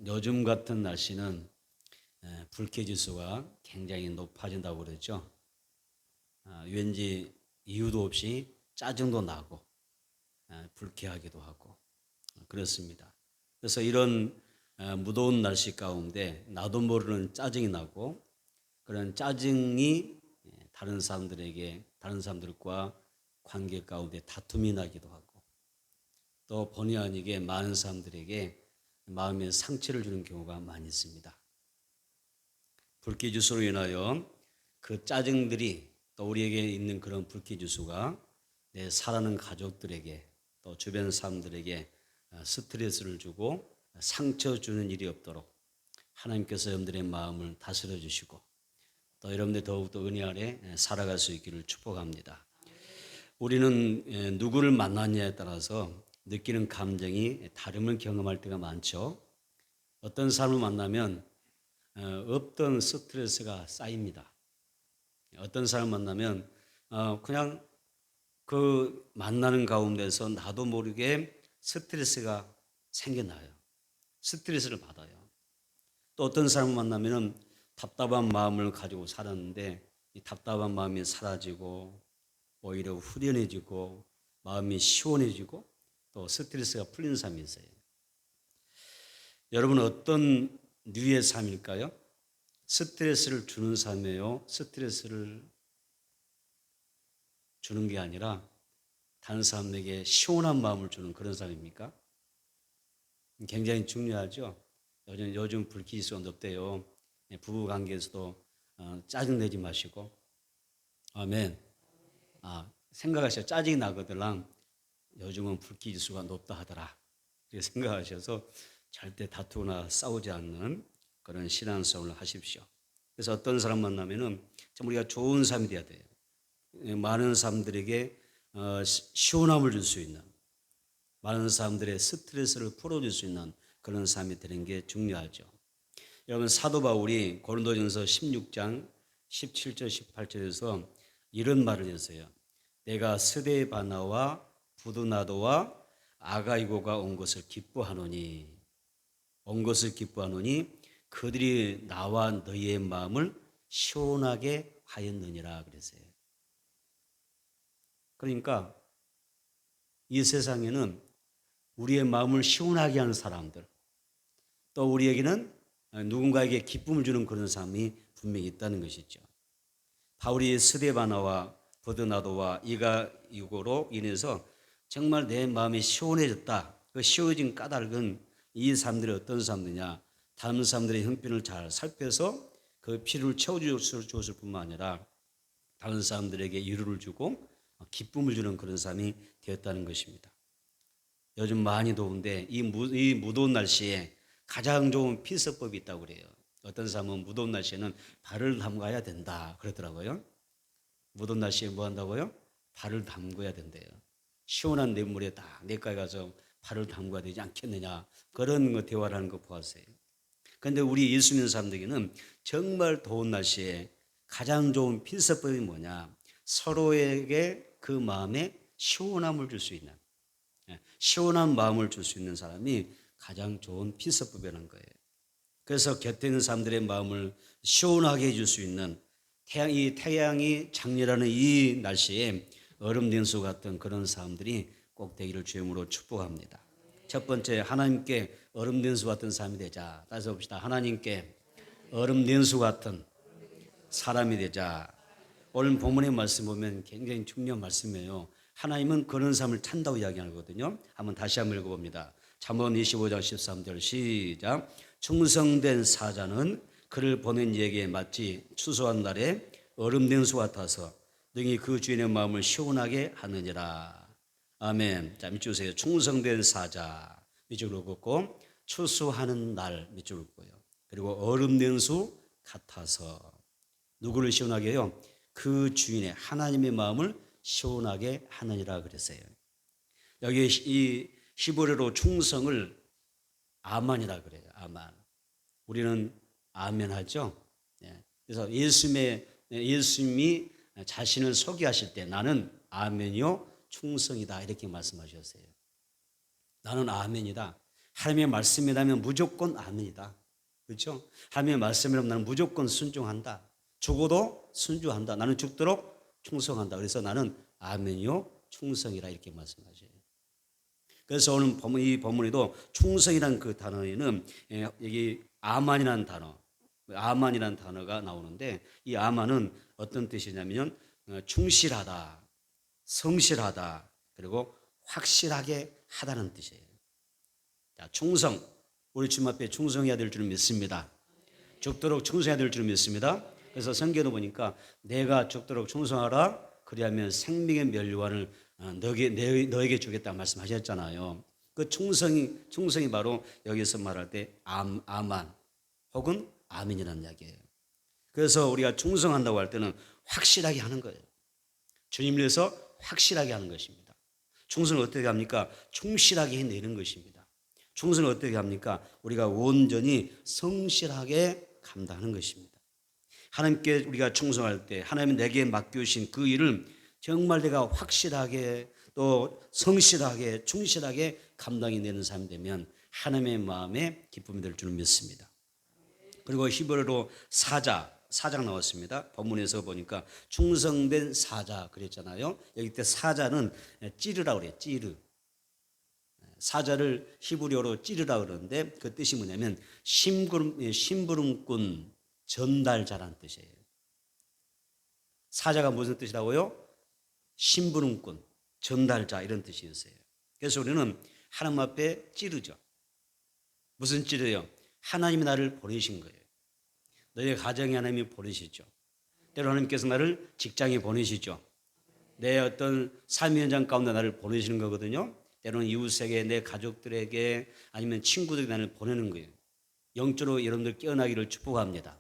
요즘 같은 날씨는 불쾌지수가 굉장히 높아진다고 그러죠. 왠지 이유도 없이 짜증도 나고 불쾌하기도 하고 그렇습니다. 그래서 이런 무더운 날씨 가운데 나도 모르는 짜증이 나고 그런 짜증이 다른 사람들과 관계 가운데 다툼이 나기도 하고 또 본의 아니게 많은 사람들에게 마음에 상처를 주는 경우가 많이 있습니다. 불쾌지수로 인하여 그 짜증들이 또 우리에게 있는 그런 불쾌지수가 내 사랑하는 가족들에게 또 주변 사람들에게 스트레스를 주고 상처 주는 일이 없도록 하나님께서 여러분들의 마음을 다스려 주시고 또 여러분들 더욱더 은혜 아래 살아갈 수 있기를 축복합니다. 우리는 누구를 만나냐에 따라서 느끼는 감정이 다름을 경험할 때가 많죠. 어떤 사람을 만나면 없던 스트레스가 쌓입니다. 어떤 사람 만나면 그냥 그 만나는 가운데서 나도 모르게 스트레스가 생겨나요. 스트레스를 받아요. 또 어떤 사람 만나면 답답한 마음을 가지고 살았는데 이 답답한 마음이 사라지고 오히려 후련해지고 마음이 시원해지고 또 스트레스가 풀리는 삶이 있어요. 여러분은 어떤 류의 삶일까요? 스트레스를 주는 삶이에요? 스트레스를 주는 게 아니라 다른 사람에게 시원한 마음을 주는 그런 삶입니까? 굉장히 중요하죠. 요즘 불쾌지수가 높대요. 부부 관계에서도 짜증내지 마시고 아멘. 생각하셔. 짜증이 나거들랑 요즘은 불쾌지수가 높다 하더라. 이렇게 생각하셔서 절대 다투거나 싸우지 않는 그런 신앙생활을 하십시오. 그래서 어떤 사람 만나면은 참 우리가 좋은 삶이 돼야 돼요. 많은 사람들에게 시원함을 줄 수 있는, 많은 사람들의 스트레스를 풀어줄 수 있는 그런 삶이 되는 게 중요하죠. 여러분 사도 바울이 고린도전서 16장 17절 18절에서 이런 말을 했어요. 내가 스데바나와 부드나도와 아가이고가 온 것을 기뻐하노니 그들이 나와 너희의 마음을 시원하게 하였느니라 그랬어요. 그러니까 이 세상에는 우리의 마음을 시원하게 하는 사람들, 또 우리에게는 누군가에게 기쁨을 주는 그런 사람이 분명히 있다는 것이죠. 바울이 스데바나와 버드나도와 이가이고로 인해서 정말 내 마음이 시원해졌다. 그 시원해진 까닭은 이 사람들이 어떤 사람들이냐? 다른 사람들의 형편을 잘 살펴서 그 필요를 채워주었을 뿐만 아니라 다른 사람들에게 위로를 주고 기쁨을 주는 그런 사람이 되었다는 것입니다. 요즘 많이 더운데 이 무더운 날씨에 가장 좋은 필수법이 있다고 그래요. 어떤 사람은 무더운 날씨에는 발을 담가야 된다 그러더라고요. 무더운 날씨에 뭐 한다고요? 발을 담궈야 된대요. 시원한 냇물에 딱 내과에 가서 발을 담궈야 되지 않겠느냐 그런 거 대화를 하는 거 보았어요. 그런데 우리 예수 믿는 사람들에게는 정말 더운 날씨에 가장 좋은 필수법이 뭐냐? 서로에게 그 마음에 시원함을 줄 수 있는, 시원한 마음을 줄 수 있는 사람이 가장 좋은 필수법이라는 거예요. 그래서 곁에 있는 사람들의 마음을 시원하게 해줄 수 있는 태양이 장렬하는 이 날씨에 얼음 냉수 같은 그런 사람들이 꼭 되기를 주님으로 축복합니다. 첫 번째, 하나님께 얼음 냉수 같은 사람이 되자. 따서 봅시다. 하나님께 얼음 냉수 같은 사람이 되자. 오늘 본문의 말씀 보면 굉장히 중요한 말씀이에요. 하나님은 그런 사람을 찬다고 이야기하거든요. 한번 다시 한번 읽어봅니다. 잠언 25장 13절 시작. 충성된 사자는 그를 보낸 이에게 마치 추수한 날에 얼음 냉수 같아서 능히 그 주인의 마음을 시원하게 하느니라. 아멘. 자, 밑줄 보세요. 충성된 사자 밑줄로 긋고 추수하는 날 밑줄로 긋고요. 그리고 얼음 냉수 같아서 누구를 시원하게 해요? 그 주인의 하나님의 마음을 시원하게 하느니라 그랬어요. 여기 이 히브리어로 충성을 아만이라 그래요. 아만. 우리는 아멘 하죠. 그래서 예수님이 자신을 소개하실 때 나는 아멘이요 충성이다 이렇게 말씀하셨어요. 나는 아멘이다. 하나님의 말씀이라면 무조건 아멘이다. 그렇죠? 하나님의 말씀이라면 나는 무조건 순종한다. 죽어도 순종한다. 나는 죽도록 충성한다. 그래서 나는 아멘이요 충성이라 이렇게 말씀하셔요. 그래서 오늘 이 본문에도 충성이라는 그 단어에는 여기 아만이라는 단어가 나오는데, 이 아만은 어떤 뜻이냐면 충실하다, 성실하다, 그리고 확실하게 하다는 뜻이에요. 자, 충성, 우리 주님 앞에 충성해야 될 줄 믿습니다. 죽도록 충성해야 될 줄 믿습니다. 그래서 성경에 보니까 내가 죽도록 충성하라, 그리하면 생명의 면류관을 너에게 주겠다 말씀하셨잖아요. 그 충성이 바로 여기서 말할 때 아만 혹은 아멘이라는 이야기예요. 그래서 우리가 충성한다고 할 때는 확실하게 하는 거예요. 주님을 위해서 확실하게 하는 것입니다. 충성을 어떻게 합니까? 충실하게 해내는 것입니다. 충성을 어떻게 합니까? 우리가 온전히 성실하게 감당하는 것입니다. 하나님께 우리가 충성할 때 하나님이 내게 맡겨주신 그 일을 정말 내가 확실하게 또 성실하게 충실하게 감당해내는 사람이 되면 하나님의 마음에 기쁨이 될 줄 믿습니다. 그리고 히브리어로 사장 나왔습니다. 본문에서 보니까 충성된 사자 그랬잖아요. 여기 때 사자는 찌르라고 그래요. 찌르. 사자를 히브리어로 찌르라 그러는데 그 뜻이 뭐냐면 심부름꾼, 전달자라는 뜻이에요. 사자가 무슨 뜻이라고요? 심부름꾼, 전달자 이런 뜻이었어요. 그래서 우리는 하나님 앞에 찌르죠. 무슨 찌르요? 하나님이 나를 보내신 거예요. 너의 가정에 하나님이 보내시죠. 때로 하나님께서 나를 직장에 보내시죠. 내 어떤 삶의 현장 가운데 나를 보내시는 거거든요. 때로는 이웃에게, 내 가족들에게, 아니면 친구들에게 나를 보내는 거예요. 영적으로 여러분들 깨어나기를 축복합니다.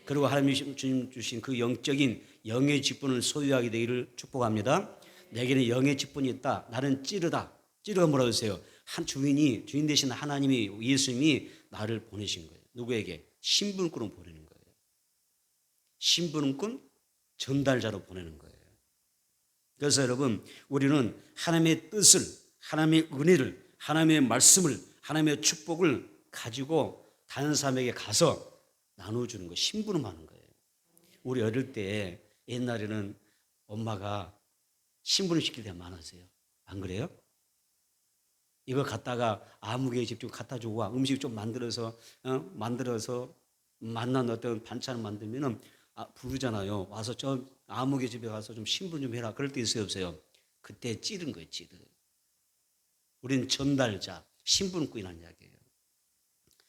그리고 하나님 주님 주신 그 영적인 영의 직분을 소유하게 되기를 축복합니다. 내게는 영의 직분이 있다. 나는 찌르다. 찌르가 뭐라고 했어요? 한 주인 되신 하나님이, 예수님이 나를 보내신 거예요. 누구에게? 신분꾼으로 보내는 거예요. 신분꾼, 전달자로 보내는 거예요. 그래서 여러분, 우리는 하나님의 뜻을, 하나님의 은혜를, 하나님의 말씀을, 하나님의 축복을 가지고 다른 사람에게 가서 나눠주는 거, 심부름하는 거예요. 우리 어릴 때 옛날에는 엄마가 심부름 시킬 때가 많았어요. 안 그래요? 이거 갖다가 아무개 집 좀 갖다 주고 와. 음식 좀 만들어서 만난 어떤 반찬을 만들면은 부르잖아요. 와서 저 아무개 집에 가서 좀 심부름 좀 해라. 그럴 때 있어요, 없어요? 그때 찌른 거예요, 찌르. 우리는 전달자, 심부름꾼이라는 이야기예요.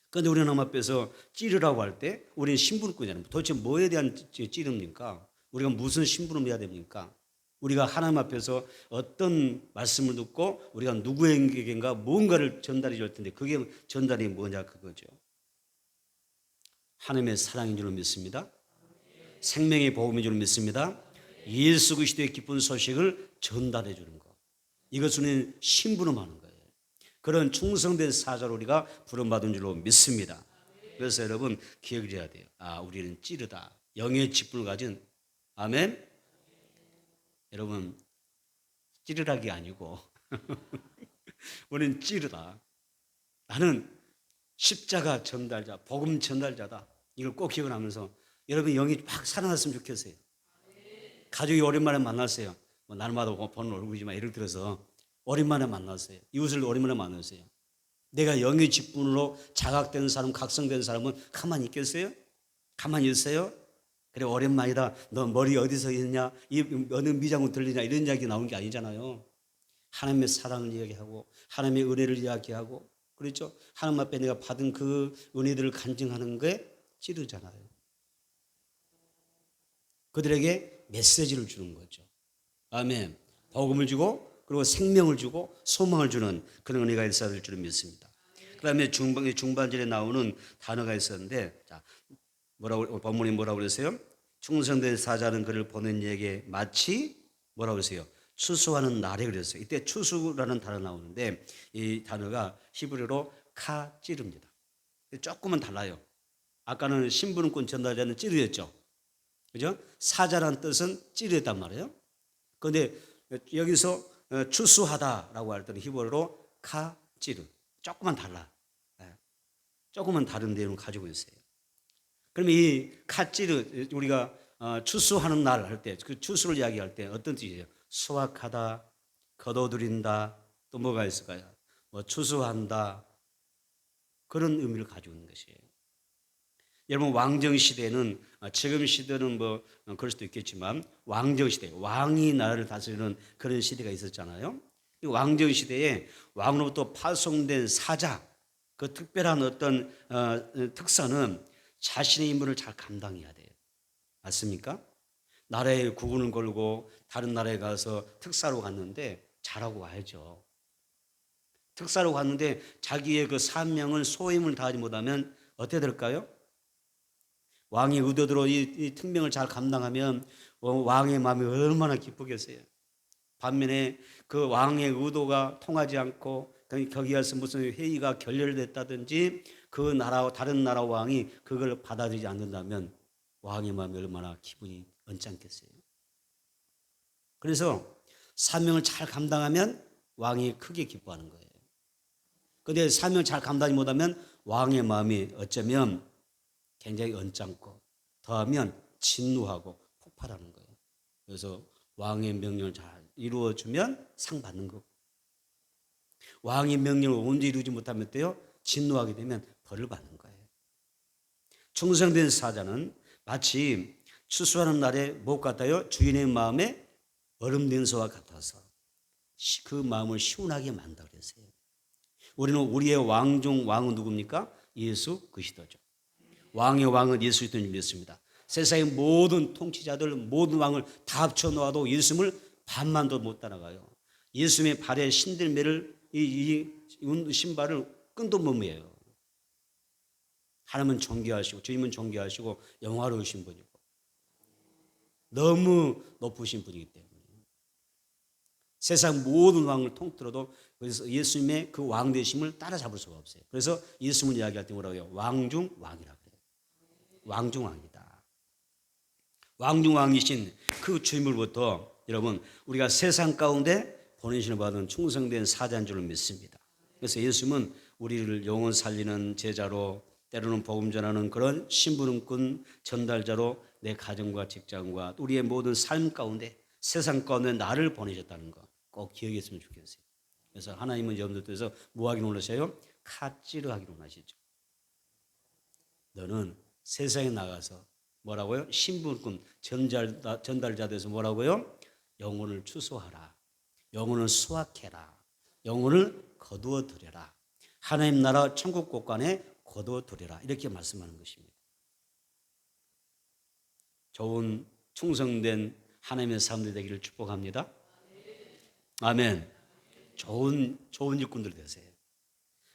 그런데 우리는 하나님 앞에서 찌르라고 할 때 우리는 심부름꾼이잖아요. 도대체 뭐에 대한 찌릅니까? 우리가 무슨 심부름을 해야 됩니까? 우리가 하나님 앞에서 어떤 말씀을 듣고 우리가 누구에게인가 무언가를 전달해 줄 텐데 그게 전달이 뭐냐 그거죠. 하나님의 사랑인 줄 믿습니다. 생명의 복음인 줄 믿습니다. 예수 그리스도의 기쁜 소식을 전달해 주는 것. 이것은 심부름하는 거예요. 그런 충성된 사자로 우리가 부름받은 줄로 믿습니다. 그래서 여러분 기억해야 돼요. 우리는 찌르다. 영의 직분을 가진 아멘. 여러분 찌르락이 아니고 우리는 찌르다. 나는 십자가 전달자, 복음 전달자다. 이걸 꼭 기억을 하면서 여러분 영이 확 살아났으면 좋겠어요. 가족이 오랜만에 만났어요. 날마다 보는 얼굴이지만 예를 들어서 오랜만에 만났어요. 이웃을 오랜만에 만났어요. 내가 영의 직분으로 자각된 사람, 각성된 사람은 가만히 있겠어요? 가만히 있어요? 그래 오랜만이다. 너 머리 어디서 있냐? 어느 미장군 들리냐? 이런 이야기 나오는 게 아니잖아요. 하나님의 사랑을 이야기하고 하나님의 은혜를 이야기하고 그렇죠? 하나님 앞에 내가 받은 그 은혜들을 간증하는 게 찌르잖아요. 그들에게 메시지를 주는 거죠. 아멘. 복음을 주고 그리고 생명을 주고 소망을 주는 그런 은혜가 있어야 줄 믿습니다. 그다음에 중반절에 나오는 단어가 있었는데 본문이 뭐라고 그랬어요? 충성된 사자는 그를 보낸 이에게 마치 뭐라고 그랬어요? 추수하는 날에 그랬어요. 이때 추수라는 단어 나오는데 이 단어가 히브리어로 카찌르입니다. 조금은 달라요. 아까는 심부름꾼 전달자는 찌르였죠. 그죠? 사자라는 뜻은 찌르였단 말이에요. 그런데 여기서 추수하다라고 할 때는 히브리어로 카찌르. 조금만 달라. 조금은 다른 내용을 가지고 있어요. 그러면 이 카찌르 우리가 추수하는 날 할 때 그 추수를 이야기할 때 어떤 뜻이에요? 수확하다, 거둬들인다, 또 뭐가 있을까요? 뭐 추수한다 그런 의미를 가지고 있는 것이에요. 여러분 왕정 시대는 지금 시대는 뭐 그럴 수도 있겠지만 왕정 시대 왕이 나라를 다스리는 그런 시대가 있었잖아요. 이 왕정 시대에 왕으로부터 파송된 사자 그 특별한 어떤 특사는 자신의 임무를 잘 감당해야 돼요. 맞습니까? 나라에 국군을 걸고 다른 나라에 가서 특사로 갔는데 잘하고 와야죠. 특사로 갔는데 자기의 그 사명을 소임을 다하지 못하면 어떻게 될까요? 왕의 의도대로 이 특명을 잘 감당하면 왕의 마음이 얼마나 기쁘겠어요. 반면에 그 왕의 의도가 통하지 않고 거기에서 무슨 회의가 결렬됐다든지 그 나라 다른 나라 왕이 그걸 받아들이지 않는다면 왕의 마음이 얼마나 기분이 언짢겠어요. 그래서 사명을 잘 감당하면 왕이 크게 기뻐하는 거예요. 그런데 사명을 잘 감당하지 못하면 왕의 마음이 어쩌면 굉장히 언짢고 더하면 진노하고 폭발하는 거예요. 그래서 왕의 명령을 잘 이루어주면 상 받는 거고 왕의 명령을 온전히 이루지 못하면 어때요? 진노하게 되면 벌을 받는 거예요. 충성된 사자는 마치 추수하는 날에 못 같아요? 주인의 마음에 얼음 된소와 같아서 그 마음을 시원하게 만든다 그랬어요. 우리는 우리의 왕 중 왕은 누굽니까? 예수 그리스도죠. 왕의 왕은 예수 그리스도를 믿습니다. 세상의 모든 통치자들 모든 왕을 다 합쳐 놓아도 예수님을 반만도 못 따라가요. 예수님의 발에 신들매를 이 신발을 끈도 못 매요. 하나님은 존귀하시고 주님은 존귀하시고 영화로우신 분이고 너무 높으신 분이기 때문에 세상 모든 왕을 통틀어도 그래서 예수님의 그 왕 되심을 따라잡을 수가 없어요. 그래서 예수님을 이야기할 때 뭐라고 해요? 왕중 왕이라고 해요. 왕중 왕이다. 왕중 왕이신 그 주님으로부터 여러분 우리가 세상 가운데 보내심을 받은 충성된 사자인 줄 믿습니다. 그래서 예수님은 우리를 영혼 살리는 제자로 때로는 복음 전하는 그런 심부름꾼 전달자로 내 가정과 직장과 우리의 모든 삶 가운데 세상 가운데 나를 보내셨다는 거 꼭 기억했으면 좋겠어요. 그래서 하나님은 여러분들께서 뭐 하기로 원하세요? 카찌르 하기로 원하시죠. 너는 세상에 나가서 뭐라고요? 신부꾼 전달자 돼서 뭐라고요? 영혼을 추수하라. 영혼을 수확해라. 영혼을 거두어 들여라. 하나님 나라 천국 곳간에 거두어 들여라. 이렇게 말씀하는 것입니다. 좋은 충성된 하나님의 사람들 되기를 축복합니다. 아멘. 좋은 일꾼들 되세요.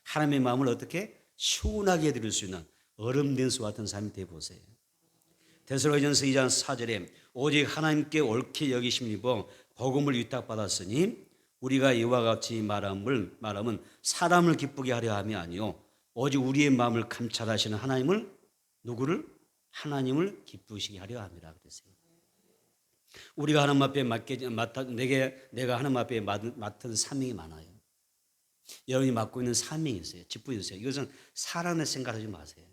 하나님의 마음을 어떻게 시원하게 해드릴 수 있는 얼음 된수 같은 삶이 되어보세요. 데살로니가전서 2장 4절에 오직 하나님께 옳게 여기심을 입어 복음을 위탁받았으니 우리가 이와 같이 말함은 사람을 기쁘게 하려 함이 아니요 오직 우리의 마음을 감찰하시는 하나님을 누구를? 하나님을 기쁘시게 하려 함이라 그랬어요. 우리가 하나님 앞에 내가 하나님 앞에 맡은 사명이 많아요. 여러분이 맡고 있는 사명이 있어요. 직분이 있어요. 이것은 사람의 생각하지 마세요.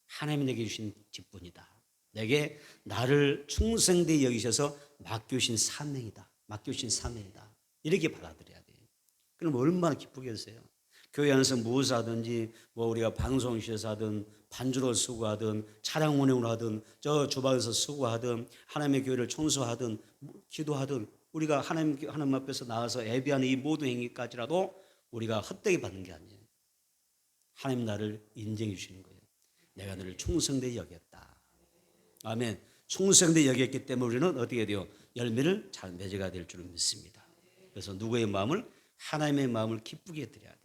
하나님이 내게 주신 직분이다. 내게 나를 충성되게 여기셔서 맡겨주신 사명이다. 맡겨주신 사명이다. 이렇게 받아들여야 돼요. 그럼 얼마나 기쁘겠어요. 교회 안에서 무엇을 하든지 뭐 우리가 방송실에서 하든 반주로 수고하든 차량 운행을 하든 저 주방에서 수고하든 하나님의 교회를 청소하든 기도하든 우리가 하나님 앞에서 나와서 예배하는 이 모든 행위까지라도 우리가 헛되게 받는 게 아니에요. 하나님 나를 인정해 주시는 거예요. 내가 너를 충성되게 여겼다. 아멘. 충성되게 여겼기 때문에 우리는 어떻게 돼요? 열매를 잘 맺어가 될 줄을 믿습니다. 그래서 누구의 마음을? 하나님의 마음을 기쁘게 드려야 돼요.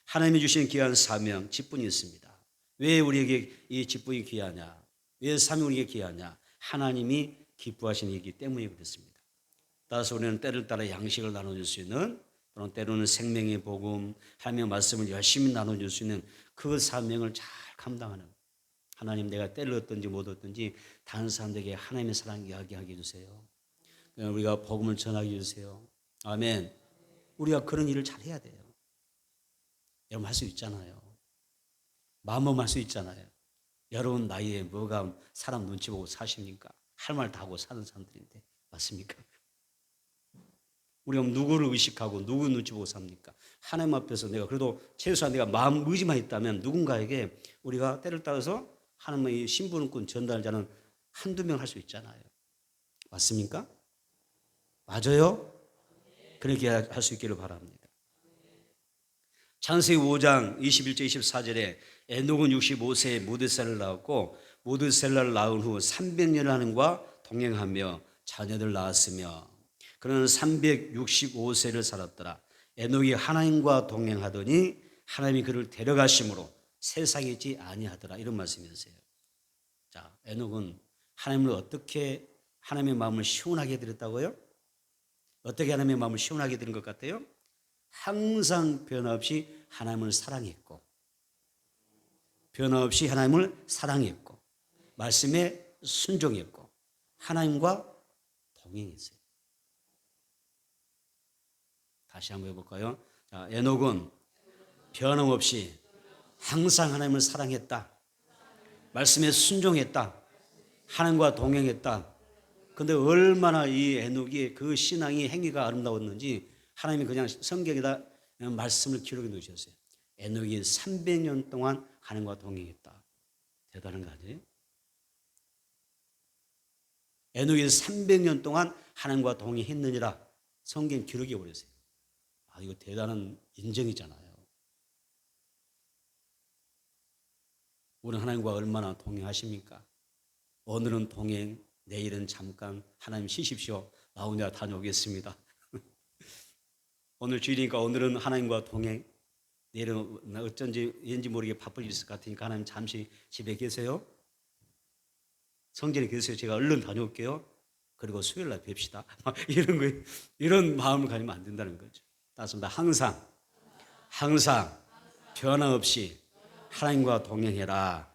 하나님이 주신 귀한 사명, 직분이 있습니다. 왜 우리에게 이 직분이 귀하냐? 왜 사명이 우리에게 귀하냐? 하나님이 기뻐하시는 일이기 때문에 그렇습니다. 따라서 우리는 때를 따라 양식을 나눠줄 수 있는 또는 때로는 생명의 복음, 하나님의 말씀을 열심히 나눠줄 수 있는 그 사명을 잘 감당하는 하나님 내가 때를 얻든지 못 얻든지 다른 사람들에게 하나님의 사랑 이야기하게 해주세요. 우리가 복음을 전하게 해주세요. 아멘. 우리가 그런 일을 잘 해야 돼요. 여러분 할 수 있잖아요. 마음먹으면 할 수 있잖아요. 여러분 나이에 뭐가 사람 눈치 보고 사십니까? 할 말 다 하고 사는 사람들인데 맞습니까? 우리가 누구를 의식하고 누구 눈치 보고 삽니까? 하나님 앞에서 내가 그래도 최소한 내가 마음 의지만 있다면 누군가에게 우리가 때를 따라서 하나님의 신분권 전달자는 한두 명 할 수 있잖아요. 맞습니까? 맞아요? 그렇게 할 수 있기를 바랍니다. 창세기 5장 21절 24절에 에녹은 65세에 모드셀라를 낳았고 모드셀라를 낳은 후 300년을 하나님과 동행하며 자녀들 낳았으며 그는 365세를 살았더라. 에녹이 하나님과 동행하더니 하나님이 그를 데려가심으로 세상에 있지 아니하더라. 이런 말씀이었어요. 자, 에녹은 하나님을 어떻게 하나님의 마음을 시원하게 해드렸다고요? 어떻게 하나님의 마음을 시원하게 해드린 것 같아요? 항상 변함없이 하나님을 사랑했고 변함없이 하나님을 사랑했고 말씀에 순종했고 하나님과 동행했어요. 다시 한번 해볼까요? 자, 에녹은 변함없이 항상 하나님을 사랑했다. 말씀에 순종했다. 하나님과 동행했다. 근데 얼마나 이 에녹이 그 신앙이 행위가 아름다웠는지 하나님이 그냥 성경에다 말씀을 기록해 놓으셨어요. 에녹이 300년 동안 하나님과 동행했다. 대단한 거 아니에요? 에녹이 300년 동안 하나님과 동행했느니라 성경 기록해 버렸어요. 아, 이거 대단한 인정이잖아요. 우리는 하나님과 얼마나 동행하십니까? 오늘은 동행, 내일은 잠깐 하나님 쉬십시오. 나 혼자 다녀오겠습니다. 오늘 주일이니까 오늘은 하나님과 동행, 내일은 어쩐지 왠지 모르게 바쁠 일 있을 것 같으니까 하나님 잠시 집에 계세요. 성전에 계세요. 제가 얼른 다녀올게요. 그리고 수요일 날 뵙시다. 이런 거, 이런 마음을 가지면 안 된다는 거죠. 따습니다. 항상 변함없이 하나님과 동행해라.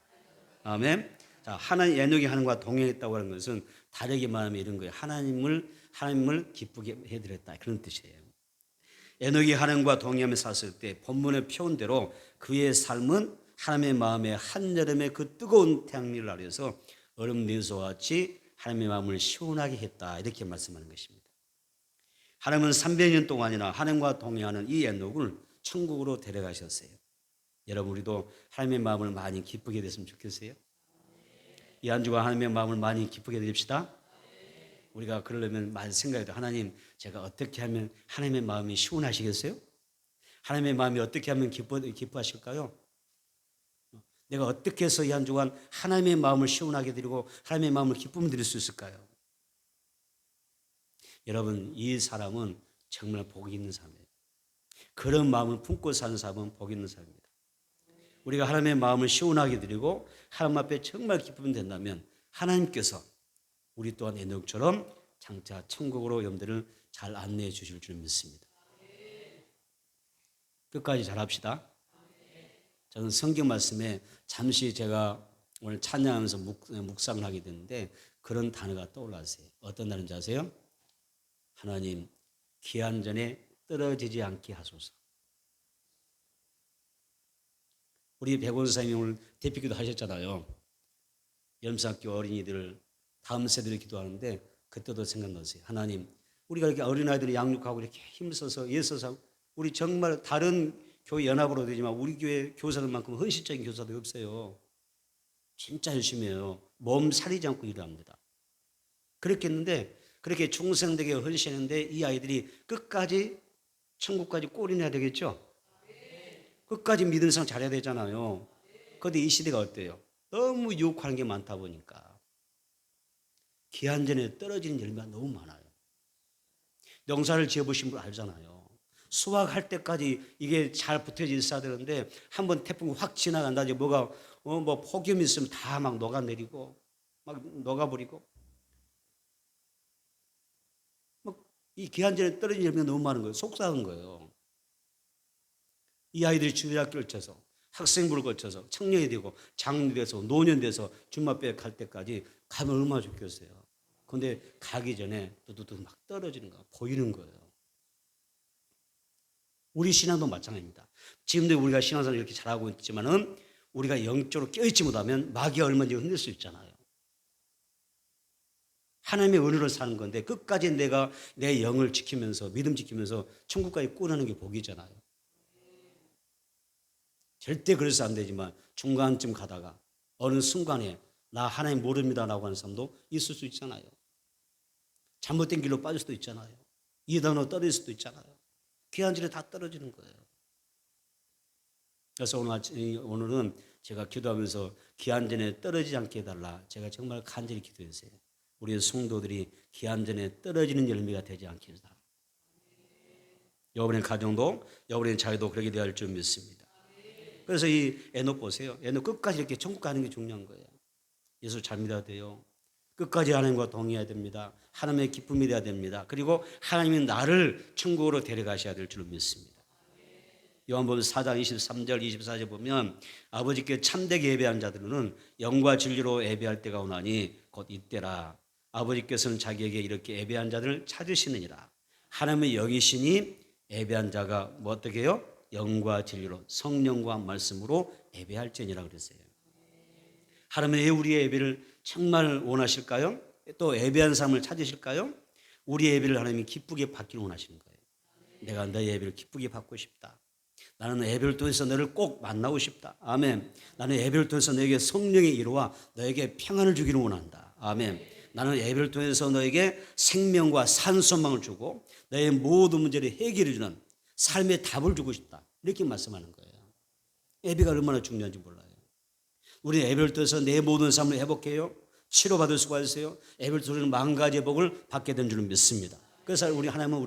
아멘. 자, 에녹이 하나님과 동행했다고 하는 것은 다르게 말하면 이런 거예요. 하나님을 기쁘게 해드렸다. 그런 뜻이에요. 에녹이 하나님과 동행하며 살았을 때 본문의 표현대로 그의 삶은 하나님의 마음에 한여름의 그 뜨거운 태양미를 아래서 얼음 내수와 같이 하나님의 마음을 시원하게 했다. 이렇게 말씀하는 것입니다. 하나님은 300년 동안이나 하나님과 동행하는 이 에녹을 천국으로 데려가셨어요. 여러분 우리도 하나님의 마음을 많이 기쁘게 됐으면 좋겠어요. 이 한 주간 하나님의 마음을 많이 기쁘게 드립시다. 우리가 그러려면 많이 생각해야 돼요. 하나님, 제가 어떻게 하면 하나님의 마음이 시원하시겠어요? 하나님의 마음이 어떻게 하면 기뻐하실까요? 내가 어떻게 해서 이 한 주간 하나님의 마음을 시원하게 드리고 하나님의 마음을 기쁨 드릴 수 있을까요? 여러분, 이 사람은 정말 복이 있는 사람이에요. 그런 마음을 품고 사는 사람은 복이 있는 사람입니다. 우리가 하나님의 마음을 시원하게 드리고 하나님 앞에 정말 기쁘면 된다면 하나님께서 우리 또한 에녹처럼 장차 천국으로 여러분들을 잘 안내해 주실 줄 믿습니다. 끝까지 잘합시다. 저는 성경 말씀에 잠시 제가 오늘 찬양하면서 묵상을 하게 됐는데 그런 단어가 떠올랐어요. 어떤 단어인지 아세요? 하나님, 기한 전에 떨어지지 않게 하소서. 우리 백원사님이 오늘 대피기도 하셨잖아요. 염사학교 어린이들 다음 세대를 기도하는데 그때도 생각났어요. 하나님, 우리가 이렇게 어린아이들을 양육하고 이렇게 힘써서 애써서 우리 정말 다른 교회 연합으로 되지만 우리 교회 교사들만큼 헌신적인 교사도 없어요. 진짜 열심히 해요. 몸 사리지 않고 일을 합니다. 그렇게 했는데 그렇게 충성되게 헌신했는데 이 아이들이 끝까지 천국까지 꼴이내야 되겠죠? 끝까지 믿는 사람 잘해야 되잖아요. 그런데 이 시대가 어때요? 너무 유혹하는 게 많다 보니까 기한전에 떨어지는 열매가 너무 많아요. 농사를 지어보신 분 알잖아요. 수확할 때까지 이게 잘 붙어져 있어야 되는데 한번 태풍이 확 지나간다. 이제 뭐가 뭐 폭염이 있으면 다 막 녹아내리고 막 녹아버리고 이 기한전에 떨어진 열매가 너무 많은 거예요. 속상한 거예요. 이 아이들이 주일학교를 쳐서 학생부를 거쳐서 청년이 되고 장년이 돼서 노년 돼서 주말배 갈 때까지 가면 얼마나 좋겠어요. 그런데 가기 전에 두두두 막 떨어지는 거 보이는 거예요. 우리 신앙도 마찬가지입니다. 지금도 우리가 신앙생활 이렇게 잘하고 있지만은 우리가 영적으로 깨어있지 못하면 마귀가 얼마든지 흔들 수 있잖아요. 하나님의 은혜로 사는 건데 끝까지 내가 내 영을 지키면서 믿음 지키면서 천국까지 꾸려는 게 복이잖아요. 절대 그래서 안 되지만 중간쯤 가다가 어느 순간에 나 하나님 모릅니다라고 하는 사람도 있을 수 있잖아요. 잘못된 길로 빠질 수도 있잖아요. 이단으로 떨어질 수도 있잖아요. 귀한 질에 다 떨어지는 거예요. 그래서 오늘은 제가 기도하면서 기한전에 떨어지지 않게 해달라. 제가 정말 간절히 기도했어요. 우리 성도들이 기한전에 떨어지는 열매가 되지 않게 해달라. 여러분의 가정도 여러분의 자유도 그렇게 되어야 할 줄 믿습니다. 그래서 이 에녹 보세요. 에녹 끝까지 이렇게 천국 가는 게 중요한 거예요. 예수 잘 믿어야 돼요. 끝까지 하나님과 동의해야 됩니다. 하나님의 기쁨이 돼야 됩니다. 그리고 하나님이 나를 천국으로 데려가셔야 될 줄 믿습니다. 요한복음 4장 23절 24절 보면 아버지께 참되게 예배한 자들은 영과 진리로 예배할 때가 오나니 곧 이때라. 아버지께서는 자기에게 이렇게 예배한 자들을 찾으시느니라. 하나님의 영이시니 예배한 자가 뭐 어떻게 해요? 영과 진리로 성령과 말씀으로 예배할지니라 그랬어요. 하나님은 우리의 예배를 정말 원하실까요? 또 예배한 사람을 찾으실까요? 우리의 예배를 하나님이 기쁘게 받기를 원하시는 거예요. 내가 내 예배를 기쁘게 받고 싶다. 나는 예배를 통해서 너를 꼭 만나고 싶다. 아멘. 나는 예배를 통해서 너에게 성령의 이루와 너에게 평안을 주기를 원한다. 아멘. 나는 예배를 통해서 너에게 생명과 산소망을 주고 너의 모든 문제를 해결해 주는 삶의 답을 주고 싶다. 이렇게 말씀하는 거예요. 예배가 얼마나 중요한지 몰라요. 우리 예배를 통해서 내 모든 삶을 회복해요. 치료받을 수가 있어요. 예배를 통해서 만 가지의 복을 받게 된 줄을 믿습니다. 그래서 우리 하나님은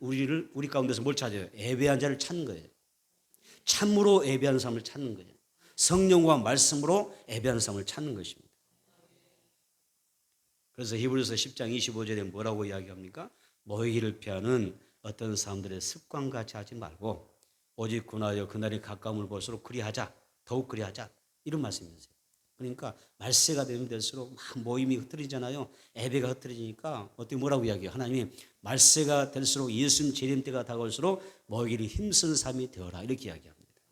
우리 가운데서 뭘 찾아요? 예배한 자를 찾는 거예요. 참으로 예배하는 사람을 찾는 거예요. 성령과 말씀으로 예배하는 사람을 찾는 것입니다. 그래서 히브리서 10장 25절에 뭐라고 이야기합니까? 모이기를 피하는 어떤 사람들의 습관같이 하지 말고 오직 군하여 그날이 가까움을 볼수록 그리하자. 더욱 그리하자. 이런 말씀이세요. 그러니까 말세가 되면 될수록 막 모임이 흩어지잖아요. 예배가 흩어지니까 어떻게 뭐라고 이야기해요? 하나님이 말세가 될수록 예수님 재림 때가 다가올수록 모이기를 힘쓴 삶이 되어라. 이렇게 이야기합니다.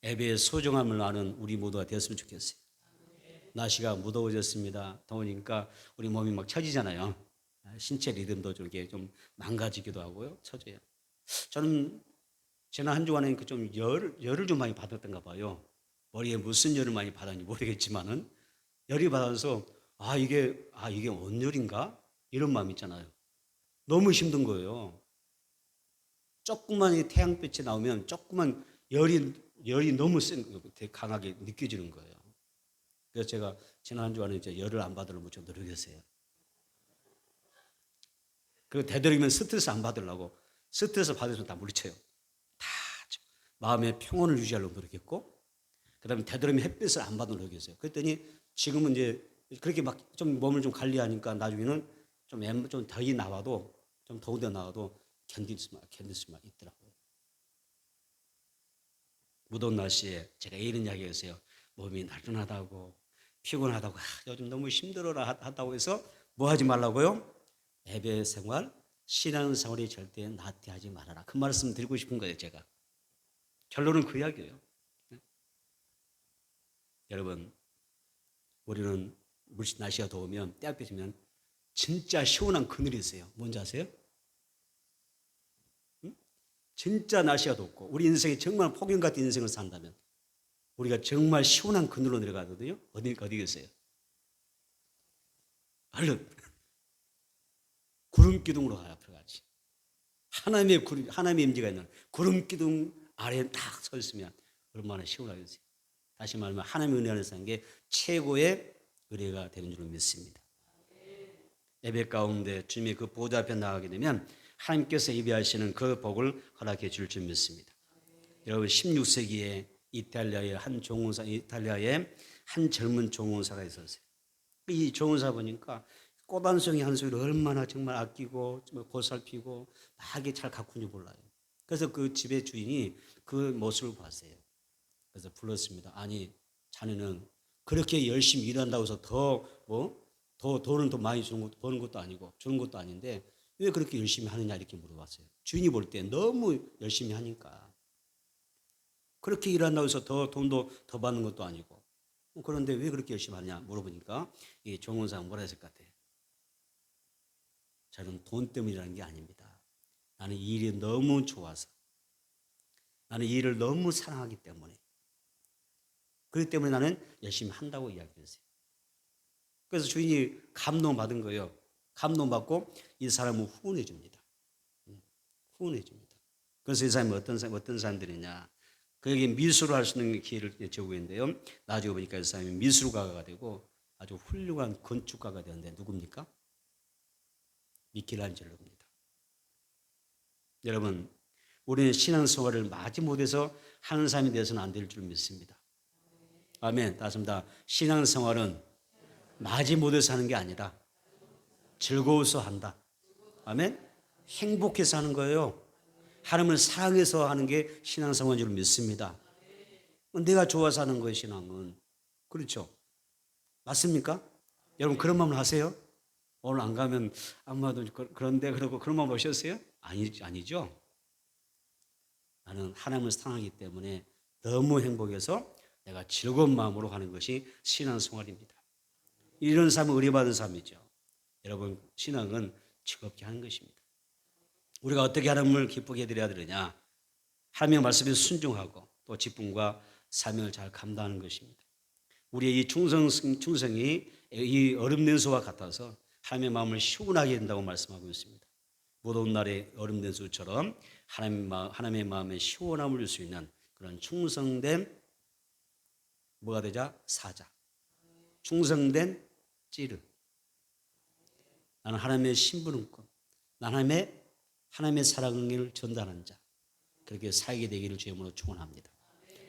예배의 소중함을 아는 우리 모두가 되었으면 좋겠어요. 날씨가 무더워졌습니다. 더우니까 우리 몸이 막 처지잖아요. 신체 리듬도 좀 망가지기도 하고요. 처져요. 저는 지난 한 주간에 좀 열을 좀 많이 받았던가 봐요. 머리에 무슨 열을 많이 받았는지 모르겠지만은 열이 받아서 이게 온열인가? 이런 마음 있잖아요. 너무 힘든 거예요. 조금만 태양빛이 나오면 조금만 열이 너무 되게 강하게 느껴지는 거예요. 그래서 제가 지난 한 주간에 열을 안 받으려고 좀 노력했어요. 그리고 되도록이면 스트레스 안 받으려고 스트레스 받으면 다 물리쳐요. 다 마음의 평온을 유지하려고 노력했고 그다음에 되도록이면 햇빛을 안 받으려고 노력했어요. 그랬더니 지금은 이제 그렇게 막 좀 몸을 좀 관리하니까 나중에는 좀 더위 나와도 좀 더운 데 나와도 견딜 수만 있더라고요. 무더운 날씨에 제가 이런 이야기 했어요. 몸이 나른하다고 피곤하다고 요즘 너무 힘들어라 하다고 해서 뭐 하지 말라고요? 예배 생활, 신앙 생활이 절대 나태하지 말아라. 그 말씀 드리고 싶은 거예요, 제가. 결론은 그 이야기예요. 여러분, 우리는 날씨가 더우면 때앞에지면 진짜 시원한 그늘이 있어요. 뭔지 아세요? 응? 진짜 날씨가 덥고 우리 인생이 정말 폭염 같은 인생을 산다면 우리가 정말 시원한 그늘로 내려가거든요. 어디겠어요? 얼른 구름 기둥으로 가요. 앞으로같이 하나님의 임재가 있는 구름 기둥 아래에 딱 서 있으면 얼마나 시원하겠어요. 다시 말하면 하나님의 은혜 안에서 사는 게 최고의 은혜가 되는 줄 믿습니다. 예배 가운데 주님의 그 보좌 앞에 나가게 되면 하나님께서 예배하시는 그 복을 허락해 줄 줄 믿습니다. 여러분 16세기에 이탈리아의 한 젊은 종원사가 있었어요. 이 종원사 보니까 꽃 한 송이 한 송이를 얼마나 정말 아끼고 보살피고 나게 잘 가꾸는지 몰라요. 그래서 그 집의 주인이 그 모습을 봤어요. 그래서 불렀습니다. 아니 자네는 그렇게 열심히 일한다고 해서 더 돈은 더 많이 버는 것도 아니고 주는 것도 아닌데 왜 그렇게 열심히 하느냐 이렇게 물어봤어요. 주인이 볼 때 너무 열심히 하니까. 그렇게 일한다고 해서 더 돈도 더 받는 것도 아니고. 그런데 왜 그렇게 열심히 하냐 물어보니까 이 종원사가 뭐라 했을 것 같아요. 저는 돈 때문이라는 게 아닙니다. 나는 이 일이 너무 좋아서, 나는 이 일을 너무 사랑하기 때문에, 그렇기 때문에 나는 열심히 한다고 이야기했어요. 그래서 주인이 감동받은 거예요. 감동받고 이 사람을 후원해 줍니다. 후원해 줍니다. 그래서 이 사람이 어떤 사람들이냐, 그에게 미술을 할 수 있는 기회를 제공했는데요. 나중에 보니까 이 사람이 미술가가 되고 아주 훌륭한 건축가가 되었는데 누굽니까? 미켈란젤로입니다. 여러분, 우리는 신앙생활을 마지못해서 하는 사람이 되어서는 안 될 줄 믿습니다. 아멘. 따습니다. 신앙생활은 마지못해서 하는 게 아니라 즐거워서 한다. 아멘. 행복해서 하는 거예요. 하나님을 사랑해서 하는 게 신앙생활인 줄 믿습니다. 내가 좋아서 하는 거예요, 신앙은. 그렇죠? 맞습니까? 여러분 그런 마음을 하세요? 오늘 안 가면 아마도 그런데 그러고 그런 마음 오셨어요? 아니죠. 나는 하나님을 사랑하기 때문에 너무 행복해서 내가 즐거운 마음으로 하는 것이 신앙생활입니다. 이런 삶은 의뢰받은 삶이죠. 여러분 신앙은 즐겁게 하는 것입니다. 우리가 어떻게 하나님을 기쁘게 해드려야 되느냐? 하나님의 말씀에 순종하고 또 직분과 사명을 잘 감당하는 것입니다. 우리의 이 충성이 이 얼음된수와 같아서 하나님의 마음을 시원하게 된다고 말씀하고 있습니다. 무더운 날의 얼음된수처럼 하나님의 마음에 시원함을 줄 수 있는 그런 충성된 뭐가 되자? 사자. 충성된 찌르. 나는 하나님의 신부름꾼. 나는 하나님의 사랑을 전달하는 자. 그렇게 살게 되기를 주님으로 축원합니다.